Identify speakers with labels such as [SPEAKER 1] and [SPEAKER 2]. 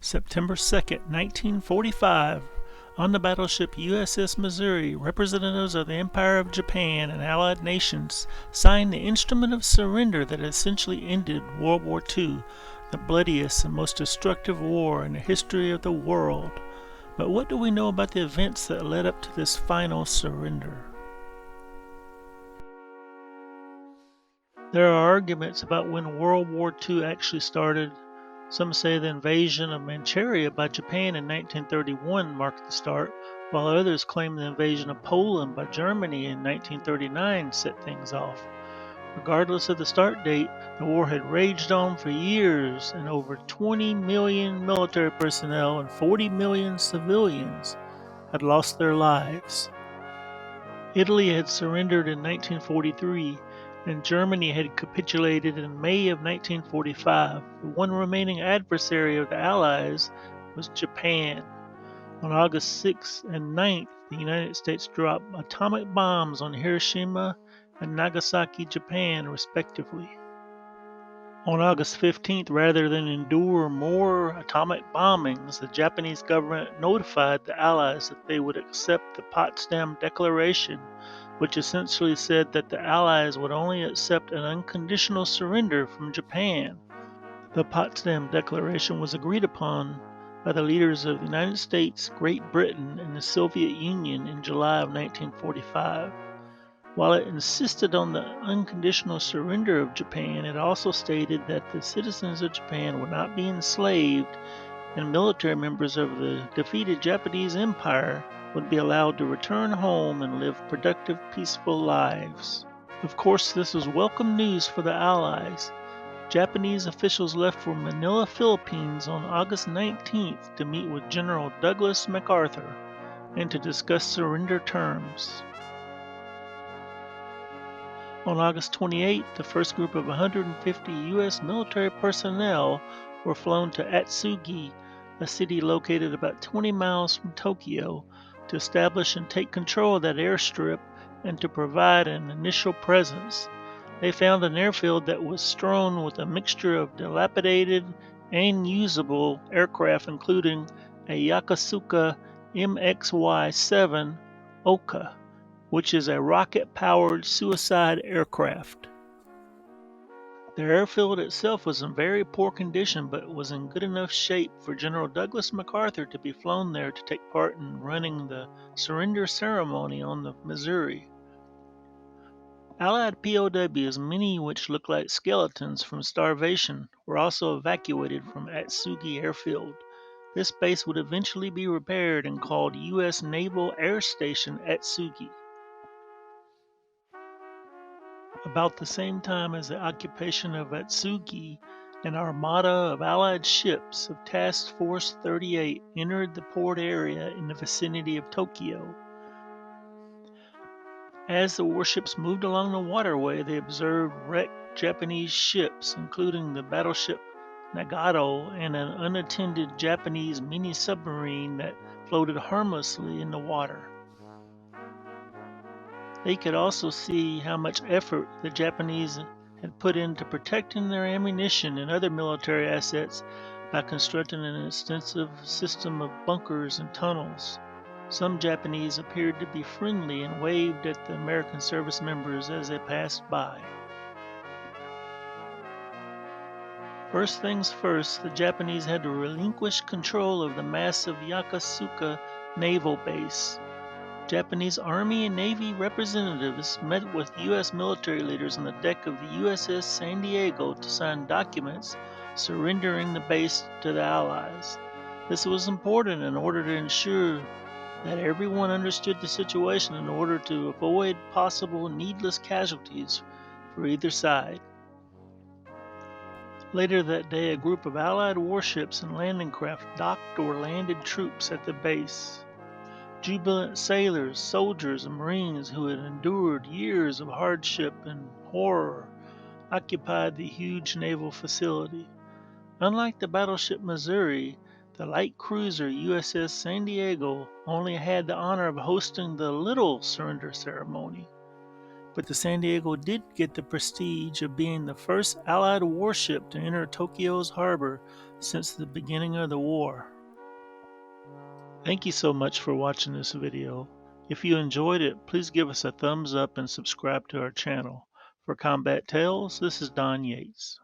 [SPEAKER 1] September 2nd, 1945, on the battleship USS Missouri, representatives of the Empire of Japan and Allied nations signed the Instrument of Surrender that essentially ended World War II, the bloodiest and most destructive war in the history of the world. But what do we know about the events that led up to this final surrender? There are arguments about when World War II actually started. Some say the invasion of Manchuria by Japan in 1931 marked the start, while others claim the invasion of Poland by Germany in 1939 set things off. Regardless of the start date, the war had raged on for years, and over 20 million military personnel and 40 million civilians had lost their lives. Italy had surrendered in 1943, and Germany had capitulated in May of 1945. The one remaining adversary of the Allies was Japan. On August 6th and 9th, the United States dropped atomic bombs on Hiroshima and Nagasaki, Japan, respectively. On August 15th, rather than endure more atomic bombings, the Japanese government notified the Allies that they would accept the Potsdam Declaration, which essentially said that the Allies would only accept an unconditional surrender from Japan. The Potsdam Declaration was agreed upon by the leaders of the United States, Great Britain, and the Soviet Union in July of 1945. While it insisted on the unconditional surrender of Japan, it also stated that the citizens of Japan would not be enslaved, and military members of the defeated Japanese Empire would be allowed to return home and live productive, peaceful lives. Of course, this was welcome news for the Allies. Japanese officials left for Manila, Philippines on August 19th to meet with General Douglas MacArthur and to discuss surrender terms. On August 28th, the first group of 150 U.S. military personnel were flown to Atsugi, a city located about 20 miles from Tokyo, to establish and take control of that airstrip and to provide an initial presence. They found an airfield that was strewn with a mixture of dilapidated and usable aircraft, including a Yokosuka MXY-7 Oka, which is a rocket-powered suicide aircraft. The airfield itself was in very poor condition, but was in good enough shape for General Douglas MacArthur to be flown there to take part in running the surrender ceremony on the Missouri. Allied POWs, many which looked like skeletons from starvation, were also evacuated from Atsugi Airfield. This base would eventually be repaired and called U.S. Naval Air Station Atsugi. About the same time as the occupation of Atsugi, an armada of Allied ships of Task Force 38 entered the port area in the vicinity of Tokyo. As the warships moved along the waterway, they observed wrecked Japanese ships, including the battleship Nagato and an unattended Japanese mini-submarine that floated harmlessly in the water. They could also see how much effort the Japanese had put into protecting their ammunition and other military assets by constructing an extensive system of bunkers and tunnels. Some Japanese appeared to be friendly and waved at the American service members as they passed by. First things first, the Japanese had to relinquish control of the massive Yokosuka naval base. Japanese Army and Navy representatives met with U.S. military leaders on the deck of the USS San Diego to sign documents surrendering the base to the Allies. This was important in order to ensure that everyone understood the situation in order to avoid possible needless casualties for either side. Later that day, a group of Allied warships and landing craft docked or landed troops at the base. Jubilant sailors, soldiers, and Marines who had endured years of hardship and horror occupied the huge naval facility. Unlike the battleship Missouri, the light cruiser USS San Diego only had the honor of hosting the little surrender ceremony. but the San Diego did get the prestige of being the first Allied warship to enter Tokyo's harbor since the beginning of the war. Thank you so much for watching this video. If you enjoyed it, please give us a thumbs up and subscribe to our channel. For Combat Tales, this is Don Yates.